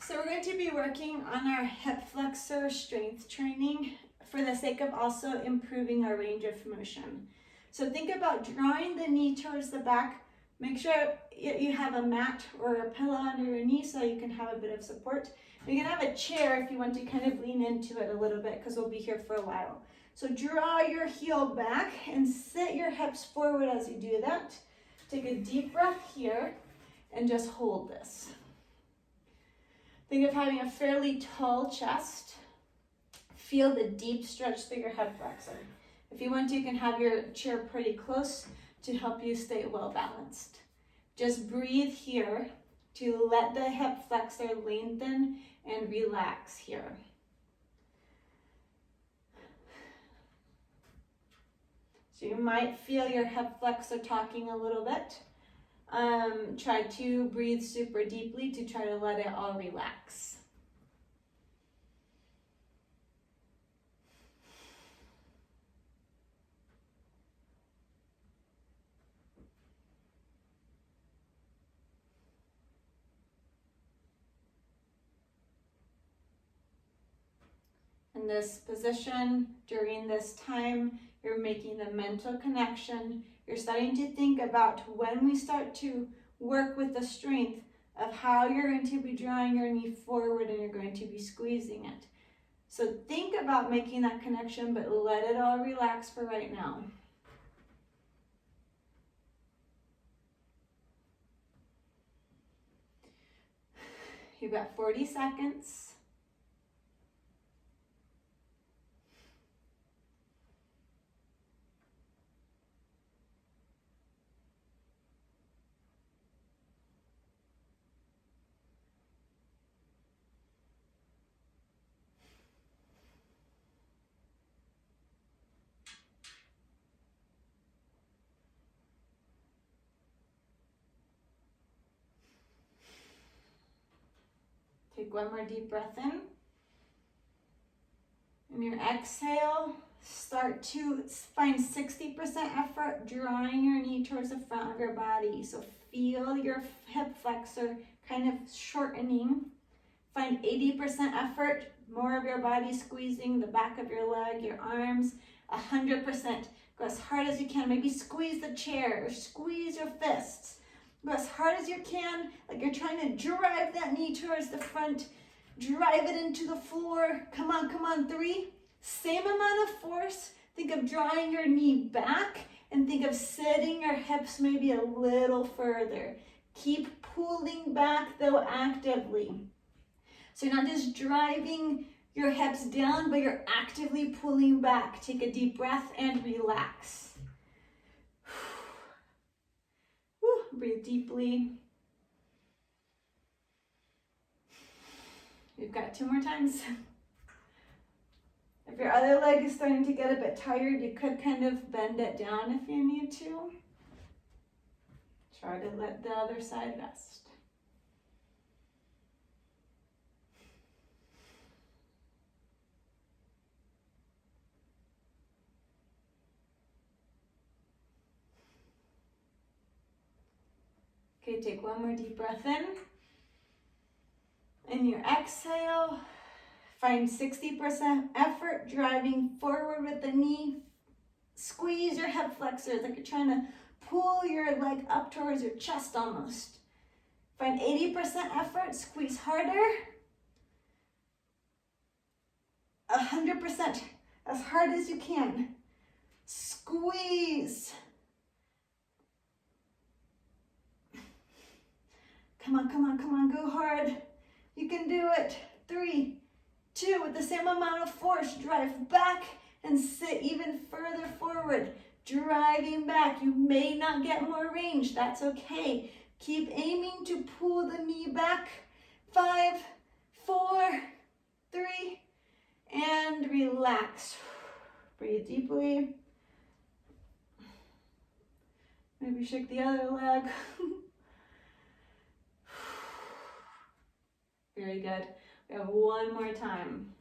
So we're going to be working on our hip flexor strength training for the sake of also improving our range of motion. So think about drawing the knee towards the back. Make sure you have a mat or a pillow under your knee so you can have a bit of support. You can have a chair if you want to kind of lean into it a little bit because we'll be here for a while. So draw your heel back and sit your hips forward as you do that. Take a deep breath here and just hold this. Think of having a fairly tall chest. Feel the deep stretch through your hip flexor. If you want to, you can have your chair pretty close to help you stay well balanced. Just breathe here to let the hip flexor lengthen and relax here. So you might feel your hip flexor talking a little bit. Try to breathe super deeply to try to let it all relax. In this position, during this time, you're making the mental connection. You're starting to think about when we start to work with the strength of how you're going to be drawing your knee forward and you're going to be squeezing it. So think about making that connection, but let it all relax for right now. You've got 40 seconds. Take one more deep breath in. And your exhale, start to find 60% effort drawing your knee towards the front of your body. So feel your hip flexor kind of shortening. Find 80% effort, more of your body squeezing the back of your leg, your arms. 100%. Go as hard as you can. Maybe squeeze the chair or squeeze your fists. Go as hard as you can, like you're trying to drive that knee towards the front. Drive it into the floor. Come on, come on. 3. Same amount of force. Think of drawing your knee back and think of sitting your hips maybe a little further. Keep pulling back though actively. So you're not just driving your hips down, but you're actively pulling back. Take a deep breath and relax. Breathe deeply. We've got 2 more times. If your other leg is starting to get a bit tired, you could kind of bend it down if you need to. Try to let the other side rest. Okay, take one more deep breath in. And your exhale, find 60% effort driving forward with the knee. Squeeze your hip flexors like you're trying to pull your leg up towards your chest almost. Find 80% effort, squeeze harder. 100%, as hard as you can. Squeeze. Come on, come on, come on, go hard. You can do it. 3, 2, with the same amount of force, drive back and sit even further forward. Driving back. You may not get more range, that's okay. Keep aiming to pull the knee back. 5, 4, 3, and relax. Breathe deeply. Maybe shake the other leg. Very good. We have 1 more time.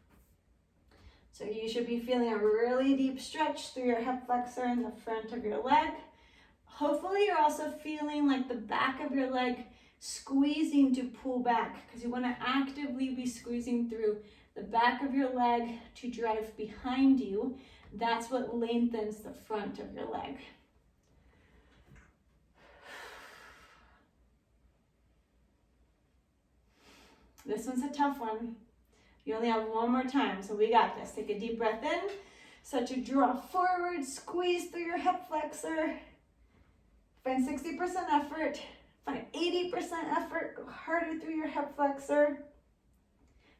So you should be feeling a really deep stretch through your hip flexor in the front of your leg. Hopefully you're also feeling like the back of your leg squeezing to pull back, because you want to actively be squeezing through the back of your leg to drive behind you. That's what lengthens the front of your leg. This one's a tough one. You only have one more time, so we got this. Take a deep breath in. Start to draw forward, squeeze through your hip flexor. Find 60% effort. Find 80% effort. Go harder through your hip flexor.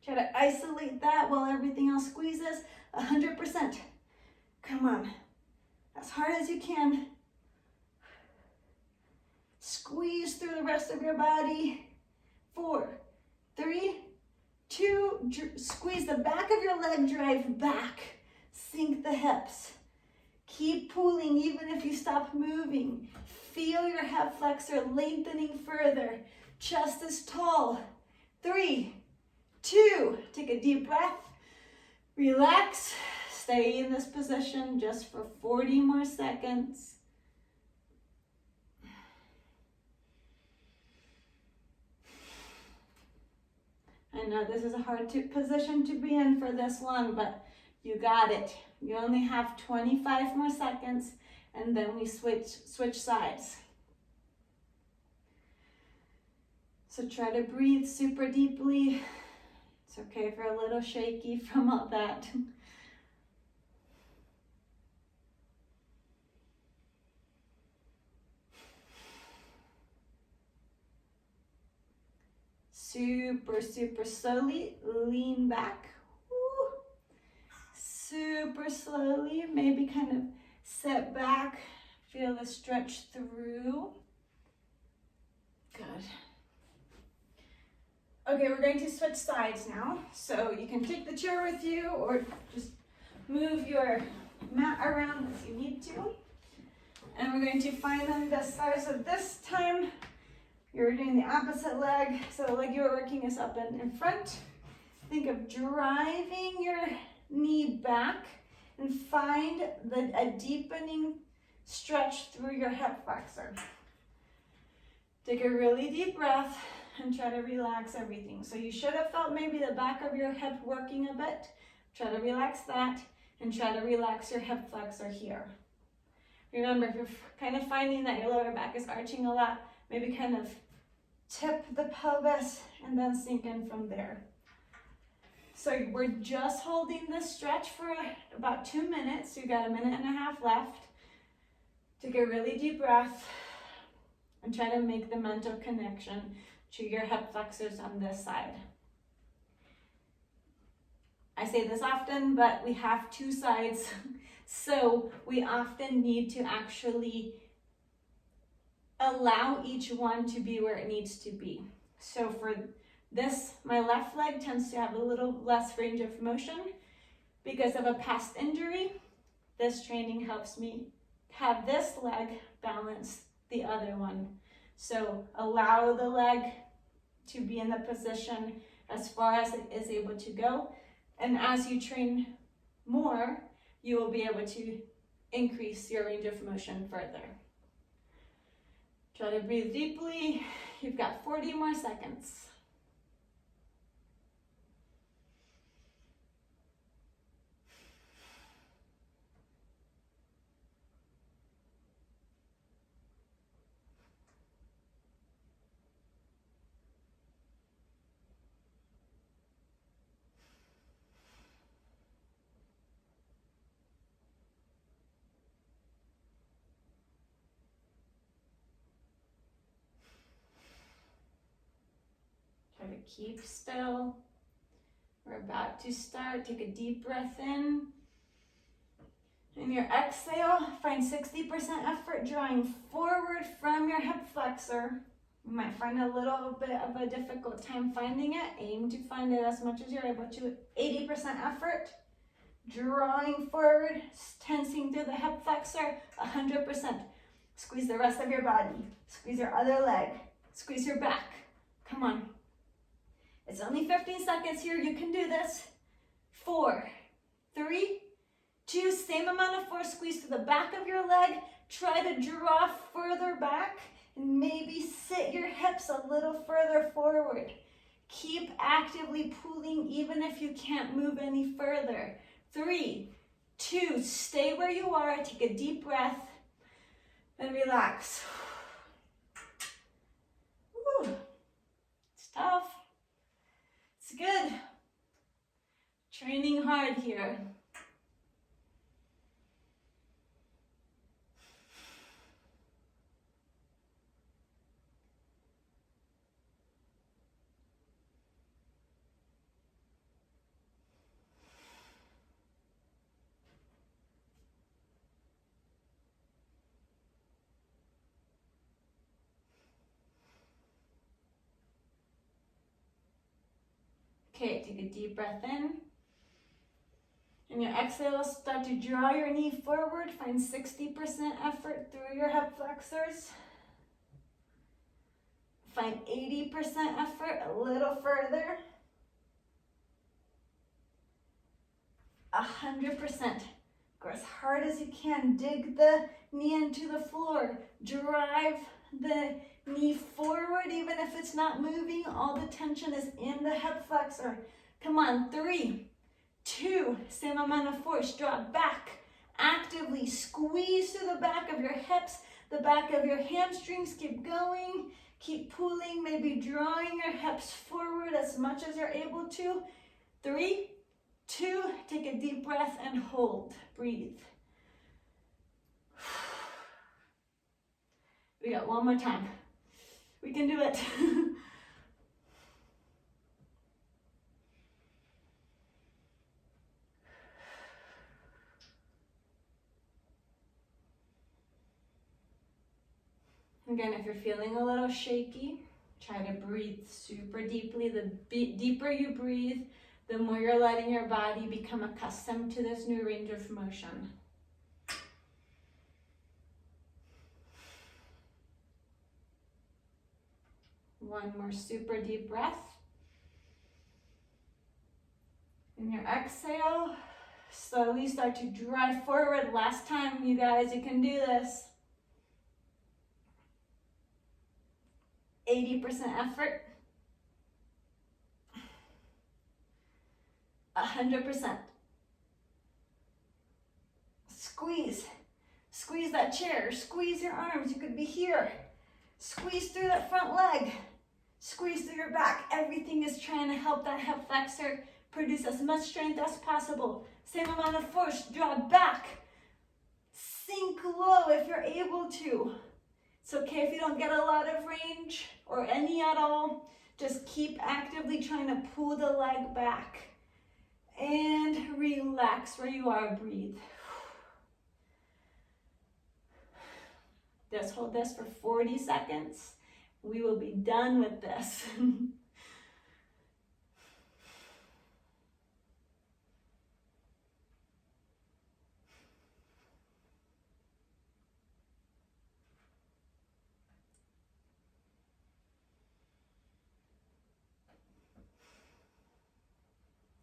Try to isolate that while everything else squeezes. 100%. Come on. As hard as you can. Squeeze through the rest of your body. 4, 3, 2, squeeze the back of your leg, drive back. Sink the hips. Keep pulling even if you stop moving. Feel your hip flexor lengthening further. Chest is tall. 3, 2, take a deep breath. Relax. Stay in this position just for 40 more seconds. I know this is a hard position to be in for this long, but you got it. You only have 25 more seconds, and then we switch sides. So try to breathe super deeply. It's okay if you're a little shaky from all that. Super, super slowly, lean back. Woo. Super slowly, maybe kind of sit back, feel the stretch through. Good. Okay, we're going to switch sides now. So you can take the chair with you or just move your mat around if you need to. And we're going to find on this side. So this time, you're doing the opposite leg, so the leg you're working is up and in front. Think of driving your knee back and find a deepening stretch through your hip flexor. Take a really deep breath and try to relax everything. So you should have felt maybe the back of your hip working a bit. Try to relax that and try to relax your hip flexor here. Remember, if you're kind of finding that your lower back is arching a lot, maybe kind of tip the pelvis and then sink in from there. So we're just holding this stretch for about 2 minutes. You got 1.5 minutes left. Take a really deep breath and try to make the mental connection to your hip flexors on this side. I say this often, but we have 2 sides, so we often need to actually allow each one to be where it needs to be. So for this, my left leg tends to have a little less range of motion because of a past injury. This training helps me have this leg balance the other one. So allow the leg to be in the position as far as it is able to go. And as you train more, you will be able to increase your range of motion further. Try to breathe deeply. You've got 40 more seconds. Try to keep still. We're about to start. Take a deep breath in. In your exhale, find 60% effort drawing forward from your hip flexor. You might find a little bit of a difficult time finding it. Aim to find it as much as you're able to. 80% effort, drawing forward, tensing through the hip flexor, 100%. Squeeze the rest of your body. Squeeze your other leg. Squeeze your back. Come on. It's only 15 seconds here. You can do this. 4, 3, 2, same amount of force. Squeeze to the back of your leg. Try to draw further back And maybe sit your hips a little further forward. Keep actively pulling even if you can't move any further. 3, 2, stay where you are. Take a deep breath and relax. Whew. It's tough. It's good. Training hard here. Okay, take a deep breath in. And your exhale, start to draw your knee forward. Find 60% effort through your hip flexors. Find 80% effort a little further. 100%. Go as hard as you can. Dig the knee into the floor. Drive the knee forward even if it's not moving. All the tension is in the hip flexor. Come on, 3, 2, same amount of force. Drop back. Actively squeeze through the back of your hips, the back of your hamstrings. Keep going. Keep pulling, maybe drawing your hips forward as much as you're able to. 3, 2, take a deep breath and hold. Breathe. We got one more time. We can do it. Again, if you're feeling a little shaky, try to breathe super deeply. The deeper you breathe, the more you're letting your body become accustomed to this new range of motion. One more super deep breath. And your exhale, slowly start to drive forward. Last time, you guys, you can do this. 80% effort. 100%. Squeeze. Squeeze that chair. Squeeze your arms. You could be here. Squeeze through that front leg. Squeeze through your back. Everything is trying to help that hip flexor produce as much strength as possible. Same amount of force. Draw back. Sink low if you're able to. It's okay if you don't get a lot of range or any at all. Just keep actively trying to pull the leg back. And relax where you are. Breathe. Just hold this for 40 seconds. We will be done with this.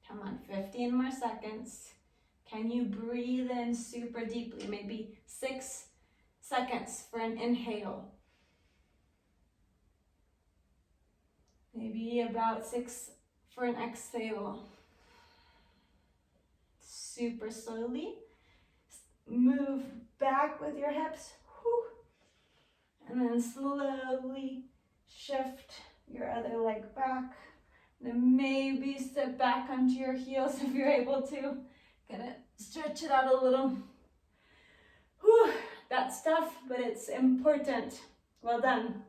Come on, 15 more seconds. Can you breathe in super deeply? Maybe 6 seconds for an inhale. Maybe about 6 for an exhale. Super slowly. Move back with your hips. Whew. And then slowly shift your other leg back. Then maybe step back onto your heels if you're able to. Gonna stretch it out a little. Whew. That's tough, but it's important. Well done.